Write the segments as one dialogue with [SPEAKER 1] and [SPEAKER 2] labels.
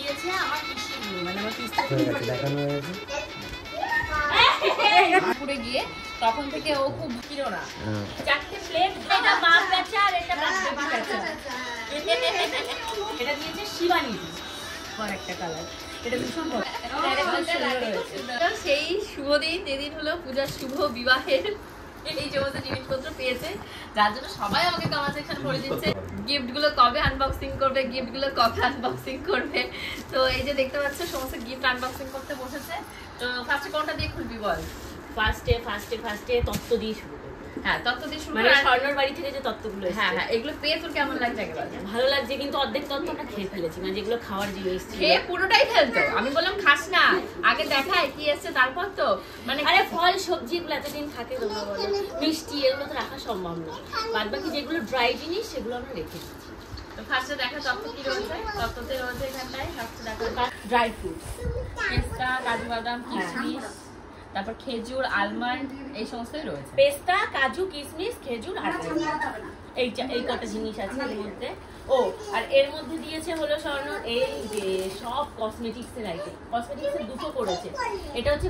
[SPEAKER 1] দিয়েছে আমার পিসি, মানে আমার পিসি
[SPEAKER 2] দেখানো হয়েছে
[SPEAKER 1] পুরে গিয়ে, তখন থেকে ও খুব ছিল না। 4টে প্লেট, এটা বাপ বেচা আর এটা বাপ বেচা। এটা দিয়েছে শিবানী আর একটা কালার, এটা ভীষণ ভালো। সেই শুভ দিন, যেদিন হলো পূজার শুভ বিবাহের এই সমস্ত জিনিসপত্র পেয়েছে, যার জন্য সবাই আমাকে কমেন্ট সেকশন করে দিচ্ছে গিফট গুলো কবে আনবক্সিং করবে, গিফট গুলো কবে আনবক্সিং করবে। তো এই যে দেখতে পাচ্ছ সমস্ত গিফট আনবক্সিং করতে বসেছে। তো ফার্স্টে কোনটা দিয়ে খুলবি বল? ফার্স্টে তত্ত্ব দিয়ে শুরু করব। হ্যাঁ, তত্ত্ব দিয়ে শুরু করে স্বর্ণর বাড়ি থেকে যে তত্ত্বগুলো এসেছে। হ্যাঁ হ্যাঁ, এগুলো পেয়ে তোর কেমন লাগছে? একেবারে ভালো লাগছে, কিন্তু অর্ধেক তত্ত্ব আমরা খেয়ে ফেলেছি, মানে যেগুলো খাওয়ার জিনিস ছিল খেয়ে পুরোটাই ফেলতো। আমি বললাম খাস না, আগে দেখায় কি এসেছে তারপর তো, মানে আরে ফল সবজি এগুলো এতদিন থাকে তোমরা বলো, মিষ্টি এগুলো তো রাখা সম্ভব না। বাদ বাকি যেগুলো ড্রাই জিনিস সেগুলো আমরা রেখে দিচ্ছি। তো ফার্স্টে দেখা তত্ত্ব কি রয়েছে। তত্ত্বতে রয়েছে এখানটায় ফার্স্টে দেখা ড্রাই ফ্রুটস, পেস্তা, কাজু বাদাম, কিশমিশ, তারপর খেজুর, আলমন্ড, এই সমস্তই রয়েছে। পেস্তা, কাজু, কিশমিশ, খেজুর আর এই কটা জিনিস আছে এর মধ্যে। ও আর এর মধ্যে দিয়েছে হলো স্বর্ণ এই যে সব কসমেটিক্স এর আইটেম। কসমেটিক্স এর দুটো করেছে, এটা হচ্ছে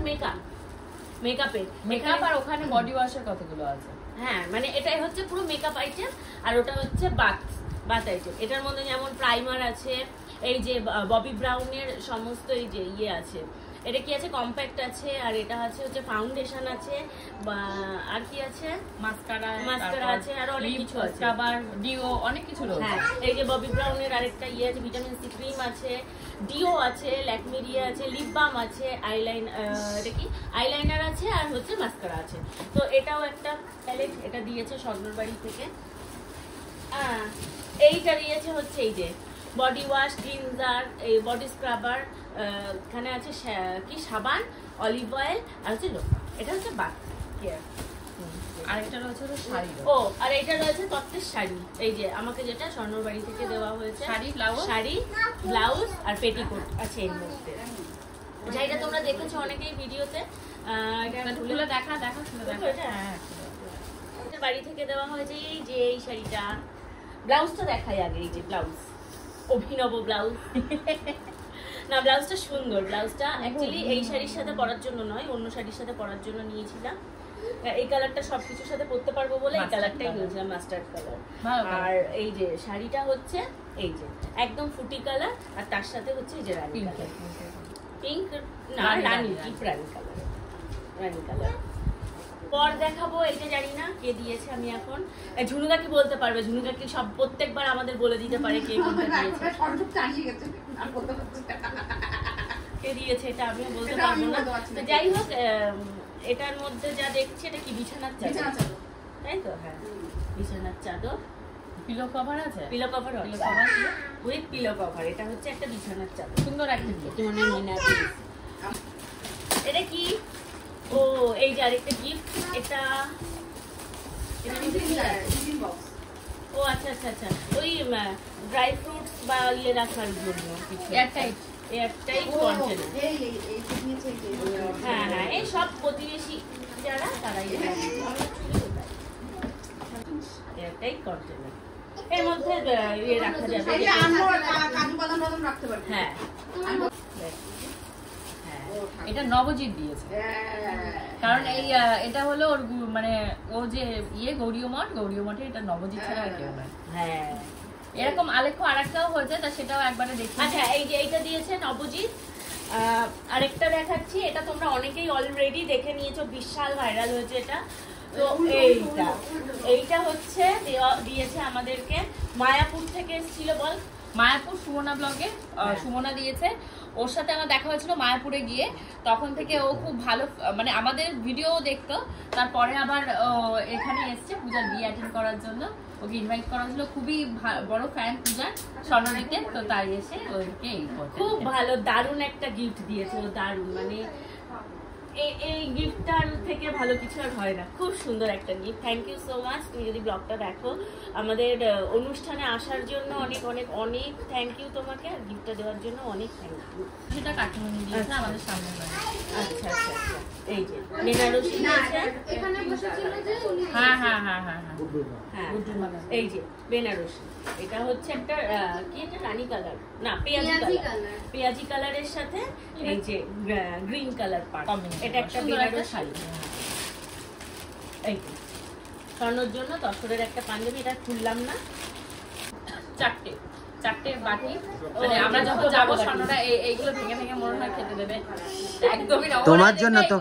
[SPEAKER 1] মেকআপ আর ওখানে বডি ওয়াশের কতগুলো আছে। হ্যাঁ, মানে এটাই হচ্ছে পুরো মেকআপ আইটেম, আর ওটা হচ্ছে বাথ আইটেম। এটার মধ্যে যেমন প্রাইমার আছে, এই যে ববি ব্রাউনের সমস্ত এই যে ইয়ে আছে, এটা কি আছে, কম্প্যাক্ট আছে, আর এটা আছে হচ্ছে ফাউন্ডেশন আছে, আর কি আছে, মাস্কারা আছে, আর অনেক কিছু আছে, স্ক্রাবার, ডিও, অনেক কিছু রয়েছে। হ্যাঁ, এই যে ববি ব্রাউনের আরেকটা ইয়ে আছে, ভিটামিন সি ক্রিম আছে, ডিও আছে, ল্যাকমি আছে, লিপ বাম আছে, আইলাইনার আছে, আর হচ্ছে মাস্কারা আছে। তো এটাও একটা প্যালেট, এটা দিয়েছে স্বর্ণর বাড়ি থেকে। এইটা দিয়েছে হচ্ছে এই যে বডি ওয়াশ, ক্লিনজার, এই বডি স্ক্রাবার, এখানে আছে কি সাবান, অলিভ অয়েল, আর হচ্ছে লোশন। এটা হচ্ছে বাথ কেয়ার। আর এটা রয়েছে শাড়ি। ও আর এটা রয়েছে তত্ত্বের শাড়ি, এই যে আমাকে যেটা স্বর্ণর বাড়ি থেকে দেওয়া হয়েছে, শাড়ি, ব্লাউজ আর পেটিকোট আছে এর মধ্যে। শাড়িটা তোমরা দেখেছো অনেকেই ভিডিওতে, খুলে দেখা বাড়ি থেকে দেওয়া হয়েছে। এই যে এই শাড়িটা, ব্লাউজটা দেখাই আগে। এই যে ব্লাউজ, অভিনব ব্লাউজ। না, ব্লাউজটা সুন্দর। ব্লাউজটা অ্যাকচুয়ালি এই শাড়ির সাথে পরার জন্য নয়, অন্য শাড়ির সাথে পরার জন্য নিয়েছিলাম। এই কালারটা সবকিছুর সাথে পরতে পারবো বলে এই কালারটাই নিয়েছিলাম, মাস্টার্ড কালার। আর এই যে শাড়িটা হচ্ছে এই যে একদম ফুটি কালার, আর তার সাথে হচ্ছে এই যে রানী কালার, পিঙ্ক না, রানী কালার। পর দেখাবো, এটা জানি না কে দিয়েছে। আমি এখন ঝুনুদা কি বলতে পারবে, ঝুনুদা কি সব প্রত্যেকবার আমাদের বলে দিতে পারে কে কোনটা দিয়েছে, কে দিয়েছে, এটা আমিও বলতে পারবো না। তো যাই হোক, এটার মধ্যে যা দেখছি এটা কি বিছানার চাদর, তাই তো? হ্যাঁ, বিছানার চাদর, পিলো কভার আছে, pillow cover with pillow cover. এটা হচ্ছে একটা বিছানার চাদর, সুন্দর একটা গিফট। এটা কি? ও এই যে আরেকটা গিফট, এটা ও আচ্ছা, ওই ড্রাই ফ্রুটস বা ইয়ে রাখার জন্য কিছু, এয়ারটাইট কন্টেনার। হ্যাঁ হ্যাঁ, এই সব প্রতিবেশী যারা তারাই এয়ারটাইট কন্টেনার। এর মধ্যে ইয়ে রাখা যাবে, হ্যাঁ। এটা নবজিৎ দিয়েছে, কারণ এই এটা হলো ওর মানে ও যে ইয়ে গৌরীয় মঠে এটা নবজিৎ ছাড়া আর কেউ নয়। হ্যাঁ, এরকম আলেখ্য আরেকটাও হয়েছে, তা সেটাও একবারে দেখি। আচ্ছা, এই যে এইটা দিয়েছে নবজিৎ। আরেকটা দেখাচ্ছি, এটা তোমরা অনেকেই অলরেডি দেখে নিয়েছো, বিশাল ভাইরাল হয়েছে এটা। তো এইটা হচ্ছে দিয়েছে আমাদেরকে মায়াপুর থেকে এসেছিল, বল মায়াপুর সুমনা ব্লগে সুমনা দিয়েছে। ওর সাথে আমার দেখা হয়েছিল মায়াপুরে গিয়ে, তখন থেকে ও খুব ভালো, মানে আমাদের ভিডিও দেখতো। তারপরে আবার এখানে এসছে পূজার বিয়ে অ্যাটেন্ড করার জন্য, ওকে ইনভাইট করা হয়েছিল। খুবই বড় ফ্যান পূজার স্বর্ণনীতে, তো তাই এসে ওকে খুব ভালো দারুণ একটা গিফট দিয়েছে। ও দারুণ, মানে
[SPEAKER 2] এই গিফটটার থেকে ভালো কিছু আর হয় না। খুব সুন্দর একটা gift. Thank you so much. তুমি যদি ব্লগটা দেখো, আমাদের অনুষ্ঠানে আসার জন্য অনেক অনেক অনেক থ্যাংক ইউ তোমাকে, আর গিফটটা দেওয়ার জন্য অনেক থ্যাংক ইউ।
[SPEAKER 1] সেটা কাকিমণি দিয়েছে আমাদের সামনে।
[SPEAKER 2] আচ্ছা আচ্ছা আচ্ছা, এই যে বেনারসি দিয়েছে।
[SPEAKER 3] এখানে বসেছিল যে
[SPEAKER 1] হ্যাঁ হ্যাঁ হ্যাঁ হ্যাঁ হ্যাঁ,
[SPEAKER 2] হ্যাঁ এই যে বেনারসি। এটা হচ্ছে একটা কি এটা রানী কালার না পেঁয়াজি কালার, পেঁয়াজি কালারের সাথে এই যে গ্রিন কালার পার্ট। এটা একটা বেনারসি শাড়ি। এই স্বর্ণর জন্য তসরের একটা পাঞ্জাবি, এটা খুললাম না।
[SPEAKER 1] চারটে বাটি, মানে আমরা যখন যাবো স্বর্ণটা এইগুলো ভেঙে ভেঙে মনে হয় খেতে দেবে একদমই না।
[SPEAKER 4] তোমার জন্য তো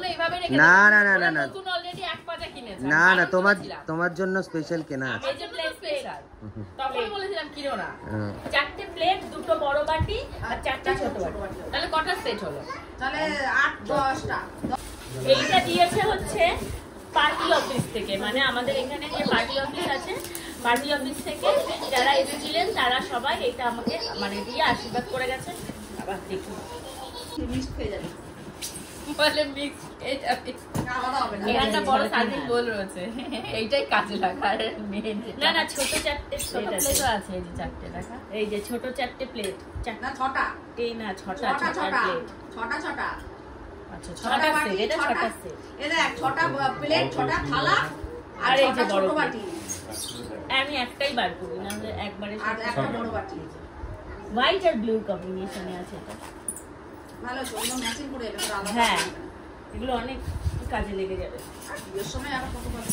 [SPEAKER 4] না না না না না
[SPEAKER 1] নতুন অলরেডি এক পাতা কিনেছে।
[SPEAKER 4] না না তোমার জন্য স্পেশাল কেনা আছে।
[SPEAKER 1] এই যে প্লেট স্পেশাল, তখন বলেছিলাম কিনো না।
[SPEAKER 2] 4টে প্লেট, 2টো বড় বাটি আর 4টে ছোট বাটি।
[SPEAKER 1] তাহলে কটা সেট হলো?
[SPEAKER 3] তাহলে 8-10টা।
[SPEAKER 2] এইটা দিয়েছে হচ্ছে পার্টি অফিস থেকে, মানে আমাদের এখানে যে পার্টি অফিস আছে, পার্টি অফিস থেকে যারা এসেছিলেন তারা সবাই এটা আমাকে মানে দিয়ে আশীর্বাদ করে গেছে। আবার দেখি
[SPEAKER 3] মিক্স হয়ে যাবে।
[SPEAKER 1] বলে মিক্স খেয়ে যাবে।
[SPEAKER 3] আলাদা হবে না।
[SPEAKER 1] একটা বড় সার্ভিং বোল রয়েছে, এইটাই কাজে লাগার মেন।
[SPEAKER 2] না না, ছোট 4টে
[SPEAKER 1] ছোট
[SPEAKER 2] প্লেট আছে।
[SPEAKER 1] প্লেটও আছে, এই যে 4টে দেখা।
[SPEAKER 2] এই যে ছোট 4টে প্লেট,
[SPEAKER 3] না 6টা।
[SPEAKER 2] 4টে না 6টা
[SPEAKER 3] 6টা 6টা
[SPEAKER 2] প্লেট।
[SPEAKER 3] 6টা 6টা।
[SPEAKER 2] আচ্ছা
[SPEAKER 3] 6টা
[SPEAKER 2] 6টা
[SPEAKER 3] বাটি,
[SPEAKER 2] সেট, এটা 6টা সেট।
[SPEAKER 3] এই দেখ 6টা প্লেট, 6টা থালা আর
[SPEAKER 2] আর এই যে
[SPEAKER 3] 6টা
[SPEAKER 2] বড়
[SPEAKER 3] ছোট
[SPEAKER 2] প্লেট।
[SPEAKER 3] বাটি
[SPEAKER 2] আমি একটাই বার করি না, একবারে
[SPEAKER 3] আর একটা বড় বাটি।
[SPEAKER 2] হোয়াইট আর ব্লু কম্বিনেশনে আছে এটা।
[SPEAKER 3] ভালো তো, এগুলো ম্যাচিং করে এটা আলাদা।
[SPEAKER 2] হ্যাঁ, এগুলো অনেক কাজে লেগে যাবে।
[SPEAKER 3] আর বিয়ের সময় আবার কত পাবে?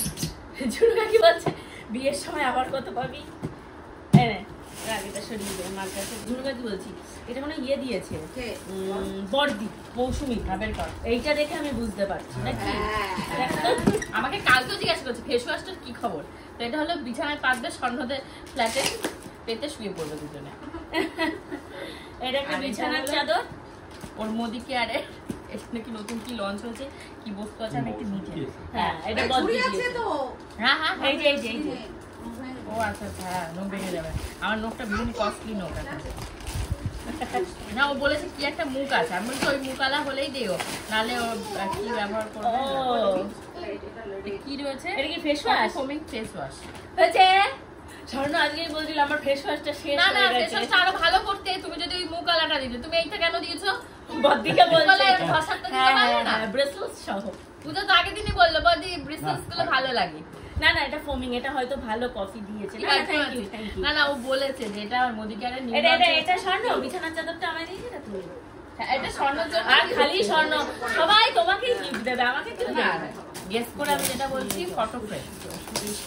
[SPEAKER 2] ঝুনকা কি বলছে, বিয়ের সময় আবার কত পাবি? আগেটা সরিয়ে দেবে মার কাছে। ঝুনকা কি বলছি, এটা মানে ইয়ে দিয়েছে
[SPEAKER 3] কে?
[SPEAKER 2] বর্দি মৌসুমি ভাবের কর। এইটা দেখে আমি বুঝতে পারছি নাকি।
[SPEAKER 3] হ্যাঁ।
[SPEAKER 1] আমাকে কালকেও জিজ্ঞাসা করছে ফেস ওয়াশটার কি খবর। তো এটা হলো বিছানায় পাতবে, স্বর্ণদের ফ্ল্যাটে পেতে শুয়ে পড়বে দুজনে।
[SPEAKER 2] এটা একটা
[SPEAKER 1] আর এটা
[SPEAKER 2] বিছানার
[SPEAKER 1] হলো-
[SPEAKER 2] চাদর।
[SPEAKER 1] ওর মোদি কেয়ারে এখানে কি নতুন কি লঞ্চ হয়েছে, কি বস্তু আছে আমি একটু নিচে।
[SPEAKER 2] হ্যাঁ, এটা
[SPEAKER 3] এই
[SPEAKER 2] বর্দি
[SPEAKER 3] ঝুড়ি আছে
[SPEAKER 2] দিয়েছে।
[SPEAKER 3] তো।
[SPEAKER 1] হ্যাঁ হ্যাঁ,
[SPEAKER 2] এই যে এই যে এই যে
[SPEAKER 1] ও আচ্ছা আচ্ছা, হ্যাঁ নোখ ভেঙে যাবে। আমার নোখটা ভীষণ কস্টলি নোখ এখন। না ও বলেছে কি একটা মুখ আছে, আমি বলছি ওই মুখালা হলেই দিও, নাহলে ও কি ব্যবহার করবে।
[SPEAKER 2] ও
[SPEAKER 1] কি রয়েছে,
[SPEAKER 2] এটা কি ফেস ওয়াশ?
[SPEAKER 1] ফোমিং face wash.
[SPEAKER 2] হয়েছে। স্বর্ণ আজকেই বলছিল আমার ফেস ওয়াশটা শেষ
[SPEAKER 1] না না,
[SPEAKER 2] হয়ে
[SPEAKER 1] ফেস
[SPEAKER 2] গেছে।
[SPEAKER 1] ওয়াশটা আরো ভালো করতে তুমি যদি ওই মুখালাটা দিতে। তুমি এইটা কেন দিয়েছো?
[SPEAKER 2] বদ্দিকে বলছে
[SPEAKER 1] মুখালায়
[SPEAKER 2] এটা।
[SPEAKER 1] ঘষার তো দিতে
[SPEAKER 2] হ্যাঁ
[SPEAKER 1] পারবে না।
[SPEAKER 2] হ্যাঁ, ব্রেসলেট সহ।
[SPEAKER 1] পূজা তো আগের দিনই বললো বদি ব্রিসলেটস গুলো ভালো লাগে।
[SPEAKER 2] না না, এটা ফোমিং, এটা হয়তো ভালো কফি দিয়েছে। না থ্যাংক ইউ থ্যাংক ইউ।
[SPEAKER 1] না না, ও বলেছে যে এটা আমার মোদি কেয়ারের নিউ
[SPEAKER 2] এটা
[SPEAKER 1] লঞ্চ
[SPEAKER 2] এটা
[SPEAKER 1] হয়েছে।
[SPEAKER 2] এটা স্বর্ণ বিছানার চাদরটা আমায় দিয়েছে না তুমি?
[SPEAKER 1] হ্যাঁ, এটা স্বর্ণের জন্য।
[SPEAKER 2] আর খালি স্বর্ণ, সবাই তোমাকেই গিফট দেবে, আমাকে কেউ দেবে না।
[SPEAKER 1] গেস করে আমি যেটা বলছি, photo frame,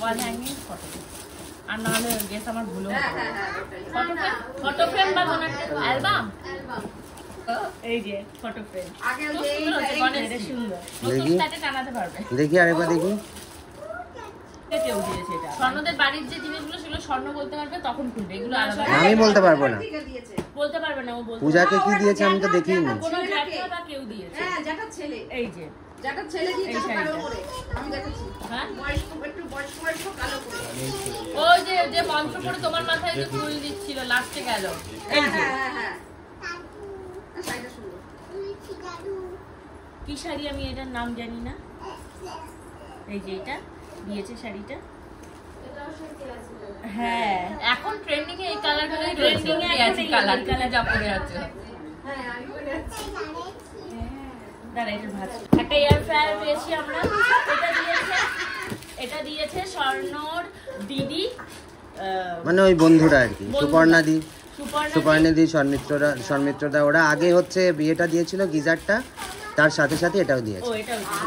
[SPEAKER 1] wall hanging photo frame. আর না হলে গেস আমার ভুল
[SPEAKER 3] হ্যাঁ
[SPEAKER 1] হবে।
[SPEAKER 3] হ্যাঁ হ্যাঁ ওটাই।
[SPEAKER 1] ফটো ফ্রেম,
[SPEAKER 2] ফটো ফ্রেম বা কোনো একটা
[SPEAKER 1] অ্যালবাম।
[SPEAKER 2] এই যে ফটো ফ্রেম।
[SPEAKER 3] আগে
[SPEAKER 1] খুব
[SPEAKER 3] যে
[SPEAKER 1] সুন্দর হচ্ছে,
[SPEAKER 3] এই
[SPEAKER 1] গণেশ
[SPEAKER 2] এটা সুন্দর।
[SPEAKER 1] নতুন
[SPEAKER 4] দেখি।
[SPEAKER 1] ফ্ল্যাটে টানাতে পারবে।
[SPEAKER 4] দেখি আরেকবার দেখি।
[SPEAKER 2] কে কেউ দিয়েছে এটা?
[SPEAKER 1] স্বর্ণদের বাড়ির যে জিনিসগুলো সেগুলো স্বর্ণ বলতে পারবে তখন খুলবে, এগুলো আলাদা।
[SPEAKER 4] আমি বলতে পারবো না।
[SPEAKER 3] ঠিক দিয়েছে।
[SPEAKER 2] বলতে পারবে না, ও বলতে
[SPEAKER 4] পূজাকে কি দিয়েছে আমি তো দেখিনি।
[SPEAKER 2] কোনো জ্যাঠা বা কেউ দিয়েছে।
[SPEAKER 3] হ্যাঁ, যেটা ছেলে।
[SPEAKER 2] এই যে
[SPEAKER 3] যেটা ছেলে দিয়েছে
[SPEAKER 2] এই
[SPEAKER 3] কালো
[SPEAKER 2] শাড়িটা।
[SPEAKER 3] করে। আমি দেখেছি।
[SPEAKER 2] হ্যাঁ
[SPEAKER 3] বয়স্ক একটু বয়স্ক কালো করে।
[SPEAKER 1] ওই যে যে মন্ত্র পড়ে তোমার মাথায় যে ফুল দিচ্ছিল লাস্টে গেল।
[SPEAKER 3] হ্যাঁ হ্যাঁ হ্যাঁ হ্যাঁ। শাড়িটা সুন্দর।
[SPEAKER 2] কি শাড়ি আমি এটার নাম জানি না। এই যে এটা দিয়েছে শাড়িটা। হ্যাঁ
[SPEAKER 1] এখন ট্রেন্ডিং এ এই কালারগুলোই
[SPEAKER 2] Trending
[SPEAKER 1] ট্রেন্ডিং
[SPEAKER 2] এ
[SPEAKER 1] এ
[SPEAKER 2] এখন
[SPEAKER 1] আছে
[SPEAKER 2] এই
[SPEAKER 1] কালার,
[SPEAKER 2] colour
[SPEAKER 1] কালার যা পড়ে আছে।
[SPEAKER 2] দাঁড়া এটার ভাজ। একটা এয়ার ফ্রায়ার পেয়েছি আমরা। এটা দিয়েছে স্বর্ণর দিদি,
[SPEAKER 4] মানে ওই বন্ধুরা আর কি,
[SPEAKER 2] বন্ধুরা।
[SPEAKER 4] সুপর্ণাদি,
[SPEAKER 2] সুপর্ণা
[SPEAKER 4] সুপর্ণাদি, সন্মিত্রদা, ওরা আগে হচ্ছে বিয়েটা দিয়েছিল গিজারটা, তার সাথে সাথে এটাও দিয়েছে।
[SPEAKER 2] ও এটাও দিয়েছে।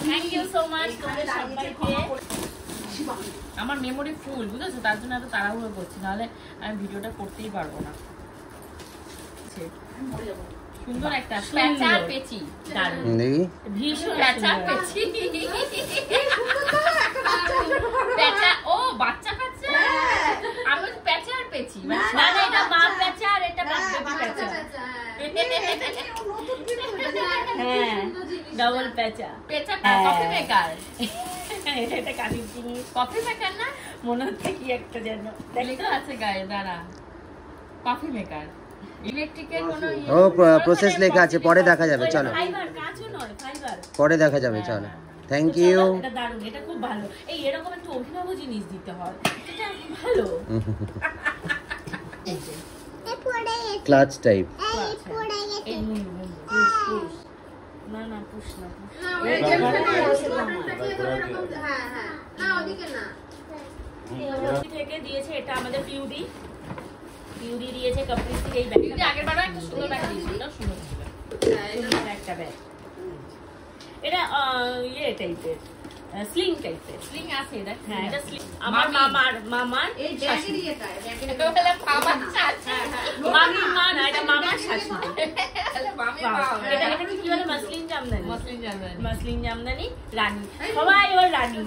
[SPEAKER 2] থ্যাংক ইউ সো মাচ তোমাদের সবাইকে।
[SPEAKER 1] আমার মেমোরি ফুল, বুঝেছো, তার জন্য এত তাড়াহুড়ো করছি, নাহলে আমি ভিডিওটা করতেই পারবো না। সুন্দর একটা
[SPEAKER 2] সুন্দর।
[SPEAKER 1] প্যাঁচা আর পেঁচি, দারুণ।
[SPEAKER 4] দেখি।
[SPEAKER 2] ভীষণ
[SPEAKER 1] প্যাঁচা আর
[SPEAKER 2] সুন্দর।
[SPEAKER 1] পেঁচি, প্যাঁচা, ও বাচ্চা প্যাঁচা, আমি বলছি প্যাঁচা আর পেঁচি।
[SPEAKER 2] না না, এটা মা পেঁচা আর এটা বেবি পেঁচা। হ্যাঁ ডাবল পেঁচা।
[SPEAKER 1] পেঁচা
[SPEAKER 2] হ্যাঁ।
[SPEAKER 1] কফি মেকার,
[SPEAKER 2] এটা কালির জিনিস
[SPEAKER 1] কফি মেকার না,
[SPEAKER 2] মনে হচ্ছে কি একটা যেন।
[SPEAKER 1] লেখা আছে গায়ে, দাঁড়া, কফি মেকার। ইলেকট্রিকের কোনো
[SPEAKER 4] ও প্রসেস লেখা আছে, পরে দেখা যাবে, চলো
[SPEAKER 2] ফাইবার কাঁচও নয়, ফাইবার।
[SPEAKER 4] পরে দেখা যাবে, চলো। Thank you.
[SPEAKER 2] এটা দারুণ, এটা খুব ভালো। এই এরকম একটু অভিনব জিনিস দিতে হয়, এটা ভালো। এই যে
[SPEAKER 4] ক্লাচ টাইপ।
[SPEAKER 2] এই পুশ পুশ, না না পুশ না, পুশ। থেকে দিয়েছে এটা আমাদের পিউডি দিয়েছে কাপ্রিসি। এই ব্যাগটা
[SPEAKER 1] আগের বারও একটা সুন্দর ব্যাগ দিয়েছিল, এটাও সুন্দর ছিল।
[SPEAKER 2] সুন্দর একটা ব্যাগ। এটা ইয়ে টাইপের, স্লিং টাইপের।
[SPEAKER 1] স্লিং আছে দেখ।
[SPEAKER 2] হ্যাঁ, এটা স্লিং। আমার মামার
[SPEAKER 3] এই ব্যাগেরই এটা,
[SPEAKER 1] এটা হলো মামার শাড়ি।
[SPEAKER 2] মামির মা না, এটা মামার শাশুড়ি।
[SPEAKER 1] তাহলে মামি
[SPEAKER 2] বাহ,
[SPEAKER 1] বাবা।
[SPEAKER 2] এটা কি বলে? Muslin jamdani.
[SPEAKER 1] Muslin jamdani.
[SPEAKER 2] Muslin jamdani রানী, সবাই এবার রানী।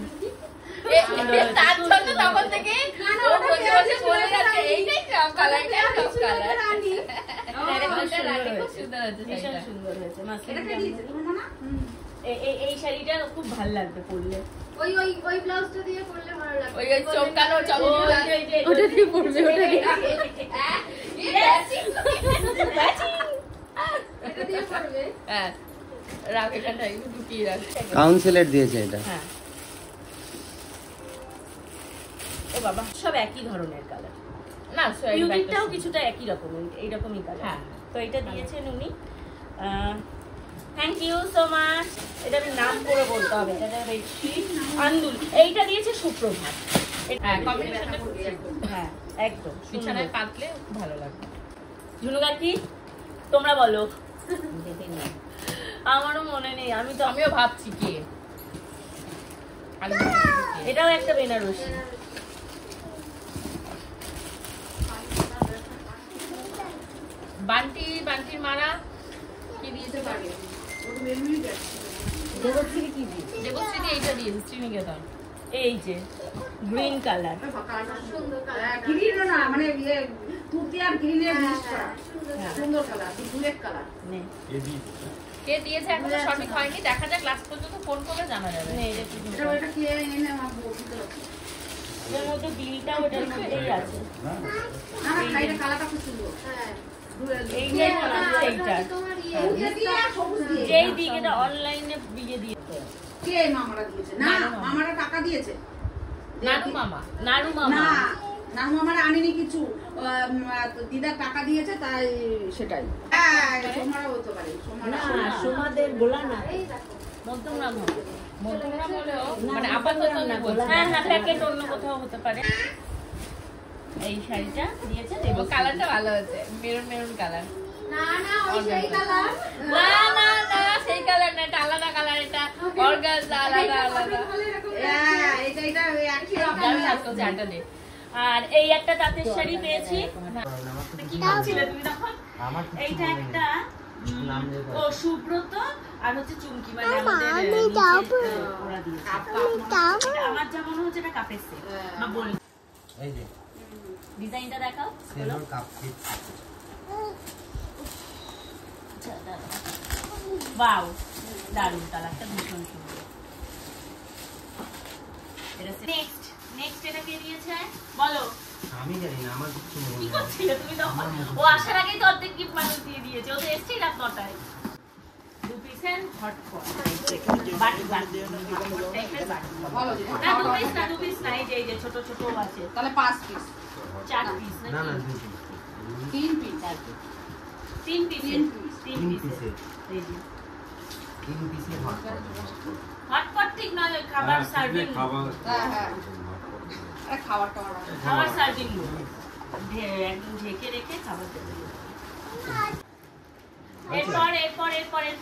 [SPEAKER 1] তার জন্য তখন থেকে ও বসে বসে বলে যাচ্ছে এইটাই সব কালার, এটাই সব কালার। খুব সুন্দর আছে
[SPEAKER 2] ভীষণ
[SPEAKER 1] শাড়িটা।
[SPEAKER 2] সুন্দর হয়েছে মাসলিন
[SPEAKER 3] এটা
[SPEAKER 2] জামদানি।
[SPEAKER 3] দিয়েছে তোমার না?
[SPEAKER 2] এই শাড়িটা খুব ভালো লাগবে পরলে।
[SPEAKER 3] ওই ব্লাউজটা দিয়ে করলে ভালো লাগবে।
[SPEAKER 1] ওই ওই চমকানো
[SPEAKER 2] ওটা দিয়ে পরবে, ওটা দিয়ে।
[SPEAKER 3] এটা দিয়ে করবে।
[SPEAKER 1] হ্যাঁ, রাখ এখানটায় ঢুকিয়ে রাখ।
[SPEAKER 4] কাউন্সিলের দিয়েছে এটা।
[SPEAKER 2] হ্যাঁ, ও বাবা, সব একই ধরনের কালার।
[SPEAKER 1] না
[SPEAKER 2] ইউনিটটাও কিছুটা একই রকমের, এইরকমই কালার।
[SPEAKER 1] হ্যাঁ।
[SPEAKER 2] তো এটা দিয়েছেন উনি। Thank you so much. এটা আমি নাম করে বলতে হবে। এটা বেডশিট আন্দুল। এইটা দিয়েছে সুপ্রভাত।
[SPEAKER 1] হ্যাঁ, কম্বিনেশনটা খুব সুন্দর।
[SPEAKER 2] হ্যাঁ, একদম
[SPEAKER 1] বিছানায় পাতলে খুব ভালো লাগবে।
[SPEAKER 2] ঝুনু কাকি, তোমরা বলো। আমারও মনে নেই,
[SPEAKER 1] আমিও ভাবছি কে।
[SPEAKER 2] এটাও একটা বেনারসি।
[SPEAKER 1] বান্টির মারা কি দিয়েছে পারবে?
[SPEAKER 3] ওটা মেমরি ব্যাগ।
[SPEAKER 2] দেবশ্রী কি দিয়েছে?
[SPEAKER 1] দেবশ্রী দিয়ে এইটা দিয়েছে, শ্রীনিকেতন।
[SPEAKER 2] এই যে গ্রিন কালার।
[SPEAKER 3] সুন্দর কালার। গ্রিনও না, মানে ইয়ে তুতি আর গ্রিনের মিক্স করা। সুন্দর কালার, বুলেট কালার।
[SPEAKER 2] নে
[SPEAKER 1] কে দিয়েছে এখনো সঠিক হয়নি, দেখা যাক লাস্ট পর্যন্ত ফোন করে জানা যাবে।
[SPEAKER 2] নে, এটা কি
[SPEAKER 3] এটা ওটা কে এনে আমার বলতে হবে।
[SPEAKER 2] এর মধ্যে বিলটা ওটার মধ্যেই আছে।
[SPEAKER 3] না না, খাইটা কালারটা খুব সুন্দর। হ্যাঁ।
[SPEAKER 2] এই যে এইটা
[SPEAKER 3] তোমার ইয়ে দিয়ে সবুজ দিয়ে।
[SPEAKER 2] যেই দিক এটা অনলাইনে বিয়ে দিয়েছে।
[SPEAKER 3] কে মামারা দিয়েছে? না, মামারা টাকা দিয়েছে।
[SPEAKER 1] নানু মামা।
[SPEAKER 2] নাড়ু মামা।
[SPEAKER 3] না, নানু মামারা আনেনি কিছু। দিদার টাকা দিয়েছে, তাই সেটাই। হ্যাঁ, সোমারা হতে পারে।
[SPEAKER 2] সোমাদের গোলা না,
[SPEAKER 3] এই দেখো।
[SPEAKER 2] মধ্যমগ্রাম হবে।
[SPEAKER 1] মধ্যমগ্রাম হলেও মানে আপাতত আমি বলছি।
[SPEAKER 2] হ্যাঁ হ্যাঁ, প্যাকেট অন্য কোথাও হতে পারে। এই শাড়িটা দিয়েছে
[SPEAKER 1] ও
[SPEAKER 2] দেবশ্রী।
[SPEAKER 1] কালারটা ভালো আছে, মেরুন কালার।
[SPEAKER 3] না না, ওই সেই কালার।
[SPEAKER 1] না না না, সেই কালার না, এটা আলাদা কালার। এটা অর্গানজা, আলাদা।
[SPEAKER 3] হ্যাঁ, এটা ওই একই রকম।
[SPEAKER 1] যার সাথে চারটা দে।
[SPEAKER 2] আর এই একটা তাঁতের শাড়ি পেয়েছি। কি বলছিলে তুমি তখন? এইটা একটা ও সুব্রত আর হচ্ছে চুমকি, মানে আমাদের ওরা দিয়েছে। আমার যা মনে হচ্ছে এটা কাপের সেট। না বলি
[SPEAKER 4] এই যে
[SPEAKER 2] ডিজাইনটা দেখাও।
[SPEAKER 4] Sailor cup set.
[SPEAKER 2] ওয়াও, দারুণ কালারটা, ভীষণ সুন্দর। এটা নেক্সট এটা কে দিয়েছে বলো?
[SPEAKER 4] আমি জানি না, আমার কিছু মনে
[SPEAKER 2] কি
[SPEAKER 4] নেই।
[SPEAKER 2] করছিলে তুমি তখন? ও আসার আগেই তো অর্ধেক গিফট মানুষ দিয়ে দিয়েছে। ও তো এসছেই রাত 9টায়। 2 পিসের হটপট বাটি টাইপের বাটি।
[SPEAKER 3] বলো যে।
[SPEAKER 2] না 2 পিস না, এই যে ছোট ছোট আছে।
[SPEAKER 3] তাহলে 5 পিস।
[SPEAKER 2] 4 পিস
[SPEAKER 4] না না,
[SPEAKER 2] নাকি?
[SPEAKER 4] 2 পিস।
[SPEAKER 3] 3 পিস।
[SPEAKER 2] 3 পিস।
[SPEAKER 4] 3 পিসের।
[SPEAKER 2] এই যে
[SPEAKER 4] 3 পিসের
[SPEAKER 2] হটপট ঠিক না, খাবার সার্ভিং।
[SPEAKER 3] হ্যাঁ হ্যাঁ। আরে খাবারটা আমার ভালো।
[SPEAKER 2] খাবার সার্ভিং একদম ঢেকে রেখে খাবার দেবে। এরপর এই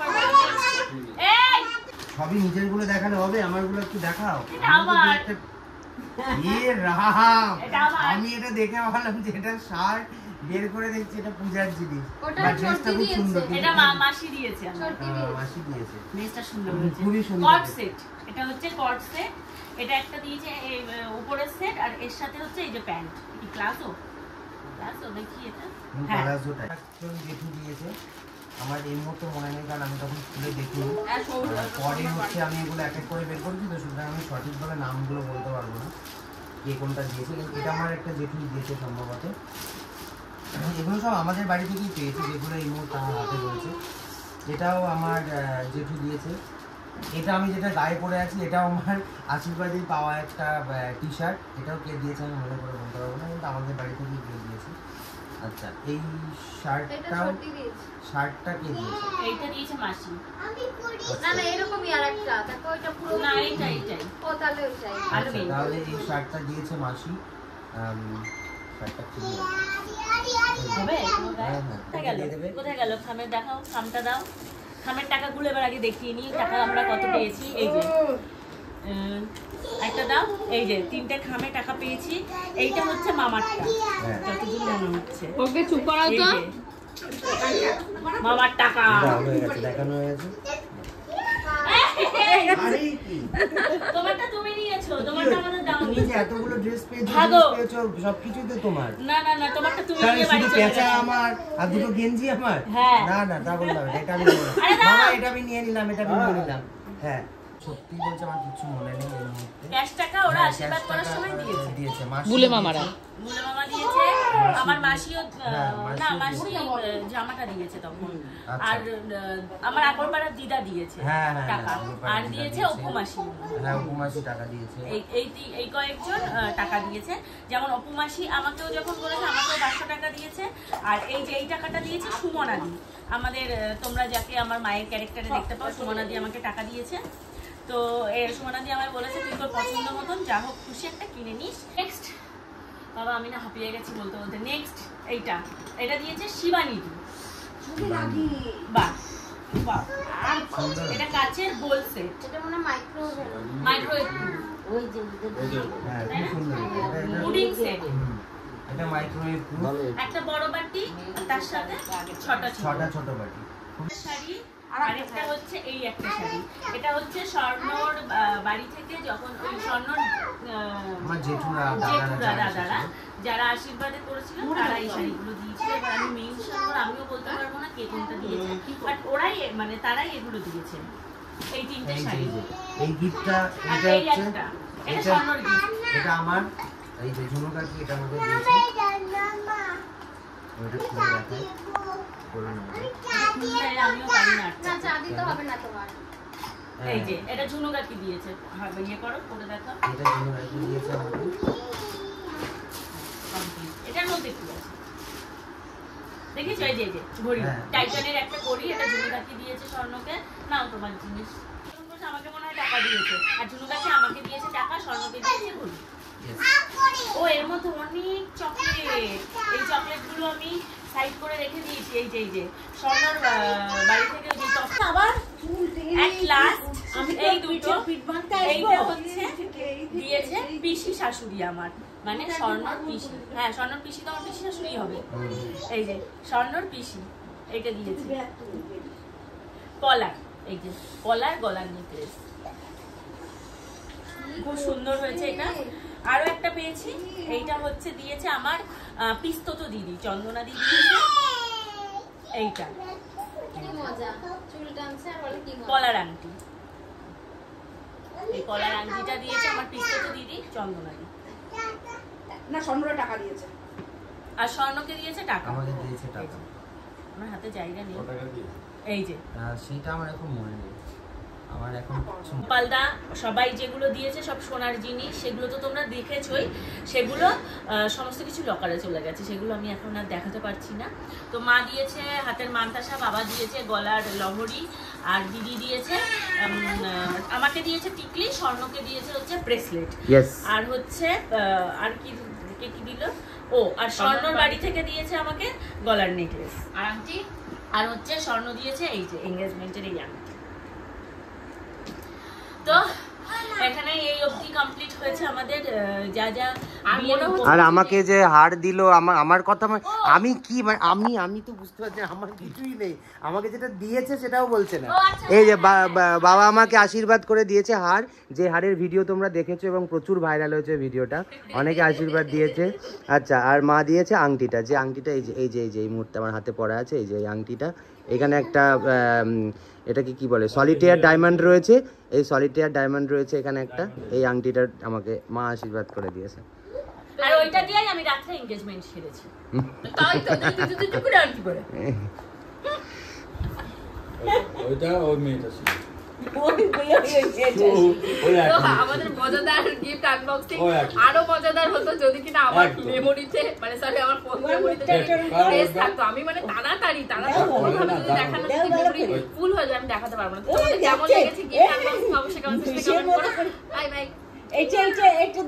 [SPEAKER 4] সবই নিজের গুলো দেখালে হবে, আমার গুলো একটু দেখাও।
[SPEAKER 2] এটা আমার।
[SPEAKER 4] ইয়ে রাম,
[SPEAKER 2] এটা আমার।
[SPEAKER 4] আমি এটা দেখে ভাবলাম যে এটা শার্ট, বের করে দেখছি এটা পূজার জিনিস।
[SPEAKER 3] ওটা
[SPEAKER 4] বাট ড্রেসটা খুব
[SPEAKER 3] সত্যি
[SPEAKER 4] সুন্দর।
[SPEAKER 3] দিয়েছে।
[SPEAKER 2] এটা মাসি দিয়েছে আমার।
[SPEAKER 4] মাসি দিয়েছে।
[SPEAKER 2] ড্রেসটা সুন্দর হয়েছে।
[SPEAKER 4] খুবই সুন্দর
[SPEAKER 2] কট
[SPEAKER 4] হয়েছে।
[SPEAKER 2] সেট। এটা হচ্ছে কট সেট। এটা একটা দিয়েছে এই উপরের সেট, আর এর সাথে হচ্ছে এই যে প্যান্ট। কি ক্লাসও দেখি এটা। হ্যাঁ,
[SPEAKER 4] প্লাজোটা একজন জেঠু দিয়েছে। আমার এই মুহূর্তে মনে নেই, কারণ আমি তখন খুলে দেখিনি।
[SPEAKER 3] হ্যাঁ, সবুজ।
[SPEAKER 4] পরে হচ্ছে আমি এগুলো এক এক করে বের করেছি, তো সুতরাং আমি সঠিকভাবে নামগুলো বলতে পারবো না কে কোনটা দিয়েছে। কিন্তু এটা আমার একটা জেঠু দিয়েছে সম্ভবত। এগুলো সব আমাদের বাড়ি থেকেই পেয়েছি, যেগুলো এই মুহূর্তে আমার হাতে রয়েছে। এটাও আমার জেঠু দিয়েছে। এটা আমি যেটা গায়ে পরে আছি এটাও আমার আশীর্বাদেই পাওয়া একটা টি শার্ট। এটাও কে দিয়েছে আমি মনে করে বলতে পারবো না, কিন্তু আমাদের বাড়ি থেকেই কে দিয়েছে। আচ্ছা, এই শার্টটা কে দিয়েছে?
[SPEAKER 2] এইটা দিয়েছে মাসি।
[SPEAKER 1] না না এরকমই আরেকটা দেখো, এটা পুরো
[SPEAKER 2] না এইটাই
[SPEAKER 1] ও তাহলে ওইটাই।
[SPEAKER 4] আচ্ছা, তাহলে এই শার্টটা দিয়েছে মাসি। শার্টটা খুবই
[SPEAKER 2] হবে।
[SPEAKER 4] হ্যাঁ,
[SPEAKER 2] কোথায় গেল কোথায় গেল? খামের দেখাও, খামটা দাও। খামের টাকাগুলো এবার আগে দেখিয়ে নিই, টাকা আমরা কত পেয়েছি। এই যে একটা দাও, এই যে 3টে খামে টাকা পেয়েছি। এইটা হচ্ছে মামারটা, যতদূর মনে হচ্ছে।
[SPEAKER 1] ওকে চুপ করাও তো।
[SPEAKER 2] মামার টাকা
[SPEAKER 4] হয়ে গেছে, দেখানো হয়ে গেছে। আরে কি
[SPEAKER 2] তোমারটা তুমি নিয়েছো, তোমারটা আমাদের দাও।
[SPEAKER 4] তুমি যে এতগুলো ড্রেস পেয়েছো, সবকিছুই তো তোমার।
[SPEAKER 2] না না না, তোমারটা তুমি
[SPEAKER 4] তাহলে
[SPEAKER 2] নিয়ে বাড়ি
[SPEAKER 4] শুধু
[SPEAKER 2] চলে
[SPEAKER 4] পেঁচা
[SPEAKER 2] গেছো।
[SPEAKER 4] আমার আর দুটো গেঞ্জি আমার?
[SPEAKER 2] হ্যাঁ।
[SPEAKER 4] না না, তা বললাম না, এটা আমি নেব না। মামা এটা আমি নিয়ে নিলাম, এটা আমি নিয়ে নিলাম। হ্যাঁ, সত্যি বলছে আমার কিছু মনে নেই এই মুহূর্তে।
[SPEAKER 2] ক্যাশ টাকা ওরা
[SPEAKER 4] হ্যাঁ,
[SPEAKER 2] আশীর্বাদ
[SPEAKER 4] cash
[SPEAKER 2] করার
[SPEAKER 4] টাকা
[SPEAKER 2] সময় দিয়েছে।
[SPEAKER 4] দিয়েছে মাসি
[SPEAKER 1] বুলে মামারা।
[SPEAKER 2] মুলে মামা দিয়েছে, আমার মাসিও
[SPEAKER 4] হ্যাঁ,
[SPEAKER 2] না
[SPEAKER 4] মাসিও
[SPEAKER 2] মাসি জামাটা দিয়েছে তখন।
[SPEAKER 4] আচ্ছা।
[SPEAKER 2] আর আমার আগরপাড়ার দিদা দিয়েছে
[SPEAKER 4] হ্যাঁ, হ্যাঁ,
[SPEAKER 2] টাকা।
[SPEAKER 4] আগরপাড়ার
[SPEAKER 2] আর
[SPEAKER 4] দিদা
[SPEAKER 2] দিয়েছে
[SPEAKER 4] দিয়েছে।
[SPEAKER 2] অপু মাসি।
[SPEAKER 4] হ্যাঁ, উপমাসি টাকা দিয়েছে।
[SPEAKER 2] এই কয়েকজন টাকা দিয়েছে। যেমন অপু মাসি আমাকেও যখন বলেছে আমাকেও 500 টাকা দিয়েছে। আর এই যে এই টাকাটা দিয়েছে সুমনাদি, আমাদের তোমরা যাকে আমার মায়ের ক্যারেক্টারে দেখতে পাও, সুমনাদি আমাকে টাকা দিয়েছে। তো সুমনাদি আমায় বলেছে তুই তোর পছন্দ মতন যা হোক খুশি একটা কিনে নিস। নেক্সট বাবা, আমি না হাঁপিয়ে গেছি বলতে বলতে। নেক্সট এটা দিয়েছে শিবানীদি। বাহ বাহ, এটা কাচের বোল সেট,
[SPEAKER 1] এটা মনে মাইক্রোওয়েভ।
[SPEAKER 2] মাইক্রোওয়েভ
[SPEAKER 1] ওই যে
[SPEAKER 4] হ্যাঁ, খুব সুন্দর।
[SPEAKER 2] পুডিং সেট,
[SPEAKER 4] এটা মাইক্রোওয়েভ প্রুফ।
[SPEAKER 2] একটা বড় বাটি, তার সাথে ছটা
[SPEAKER 4] ছোট বাটি।
[SPEAKER 2] শাড়ি। আরেকটা হচ্ছে এই একটা শাড়ি, এটা হচ্ছে স্বর্ণর বাড়ি থেকে যখন ওই স্বর্ণর
[SPEAKER 4] আমার জেঠুরা
[SPEAKER 2] দাদারা যারা আশীর্বাদে করেছিল তারা এই শাড়িগুলো দিয়েছিল। এবার আমি মেনশন করে আমিও বলতে পারবো না কে কোনটা দিয়েছে, বাট ওরাই মানে তারাই এগুলো দিয়েছে, এই 3টে শাড়ি।
[SPEAKER 4] এই গিফটটা
[SPEAKER 2] আর
[SPEAKER 4] এটা
[SPEAKER 2] এই
[SPEAKER 4] হচ্ছে
[SPEAKER 2] একটা, এটা স্বর্ণর গিফট।
[SPEAKER 4] এটা আমার এই যে ঝুনুকা কি এটা আমাকে দিয়েছে। ওটা খুলে দেখাই করে না।
[SPEAKER 2] আমিও পারি না।
[SPEAKER 1] না চা দিতে হবে না তোমার।
[SPEAKER 2] এই যে এটা ঝুনু কাকি দিয়েছে, ইয়ে করো করে দেখো।
[SPEAKER 4] এটা ঝুনুকা কি দিয়েছে আমাকে।
[SPEAKER 2] এটার মধ্যে কি আছে দেখিস? এই যে ঘড়ি,
[SPEAKER 4] হ্যাঁ।
[SPEAKER 2] টাইটানের একটা ঘড়ি, এটা ঝুনু কাকি দিয়েছে স্বর্ণকে। নাও তোমার জিনিস। আমাকে মনে হয় টাকা দিয়েছে, আর ঝুনু কাকি আমাকে দিয়েছে টাকা, স্বর্ণকে দিয়েছে ঘড়ি। ও এর মধ্যে অনেক চকলেট, এই চকলেটগুলো আমি সাইড করে রেখে দিয়েছি। এই যে স্বর্ণর বাড়ি থেকে যে চকলেট। আবার এট লাস্ট এই দুটো, এইটা হচ্ছে দিয়েছে পিসি শাশুড়ি আমার, মানে স্বর্ণর পিসি। হ্যাঁ, স্বর্ণর পিসি তো আমার পিসি শাশুড়ি হবে। এই যে স্বর্ণর পিসি এইটা দিয়েছে। কলার, এই যে কলার, গলার নেকলেস, খুব সুন্দর হয়েছে এটা। আরো একটা পেয়েছি, এইটা হচ্ছে দিয়েছে আমার পিস্তত দিদি, চন্দনা দিদি দিয়েছে এইটা।
[SPEAKER 1] কি মজা, চুল টানছে আর বলে কি মজা।
[SPEAKER 2] কলার আংটি, এই কলার আংটিটা দিয়েছে আমার পিস্তত দিদি চন্দনা দিদি।
[SPEAKER 3] না, স্বর্ণরা টাকা দিয়েছে।
[SPEAKER 2] আর স্বর্ণকে দিয়েছে টাকা।
[SPEAKER 4] আমাকে দিয়েছে টাকা।
[SPEAKER 2] আমার হাতে জায়গা নেই। এই যে
[SPEAKER 4] সেটা আমার এখন মনে নেই, আমার এখন
[SPEAKER 2] পালদা সবাই যেগুলো দিয়েছে সব সোনার জিনিস, সেগুলো তো তোমরা দেখেছোই। সেগুলো সমস্ত কিছু লকারে চলে গেছে, সেগুলো আমি এখন আর দেখাতে পারছি না। তো মা দিয়েছে হাতের মানতাসা, বাবা দিয়েছে গলার লহরি, আর দিদি দিয়েছে আমাকে দিয়েছে টিকলি, স্বর্ণকে দিয়েছে হচ্ছে ব্রেসলেট, আর হচ্ছে আর কি কি দিল, ও আর স্বর্ণর বাড়ি থেকে দিয়েছে আমাকে গলার নেকলেস আর আংটি, আর হচ্ছে স্বর্ণ দিয়েছে এই যে এঙ্গেজমেন্টের এই আংটি। তো এখানে এই অবধি কমপ্লিট হয়েছে আমাদের যা যা।
[SPEAKER 4] আর আমাকে যে হার দিল, আমার কথা আমি কি মানে আমি তো বুঝতে পারছি আমার কিছুই নেই, আমাকে যেটা দিয়েছে সেটাও বলছে না। এই যে বাবা আমাকে আশীর্বাদ করে দিয়েছে হার, যে হারের ভিডিও তোমরা দেখেছো এবং প্রচুর ভাইরাল হয়েছে ভিডিওটা, অনেকে আশীর্বাদ দিয়েছে। আচ্ছা, আর মা দিয়েছে আংটিটা, যে আংটিটা এই মুহূর্তে আমার হাতে পড়া আছে, এই যে এই আংটিটা, এখানে একটা এটাকে কি বলে সলিটেয়ার ডায়মন্ড রয়েছে, এই সলিটেয়ার ডায়মন্ড রয়েছে এখানে একটা, এই আংটিটা আমাকে মা আশীর্বাদ করে দিয়েছে।
[SPEAKER 2] আর ওইটা দিয়েই আমি রাত্রে এনগেজমেন্ট সেরেছি।
[SPEAKER 1] তাই তো তুই করে আর কি করে
[SPEAKER 5] ওইটা ওই মেয়েটা ছিল
[SPEAKER 1] আমাদের মজাদার গিফট আনবক্সিং আরো মজাদার হতো যদি কিনা আমার মেমোরিতে মানে সরি আমার ফোন মেমোরিতে স্পেস থাকতো। আমি মানে তাড়াতাড়ি দেখানো যদি মেমোরি ফুল হয়ে যায় আমি দেখাতে পারবো না। তোমাদের কেমন লেগেছে গিফট আনবক্সিং অবশ্যই কমেন্ট সেকশনে কমেন্ট করো। Bye bye.
[SPEAKER 6] এইটা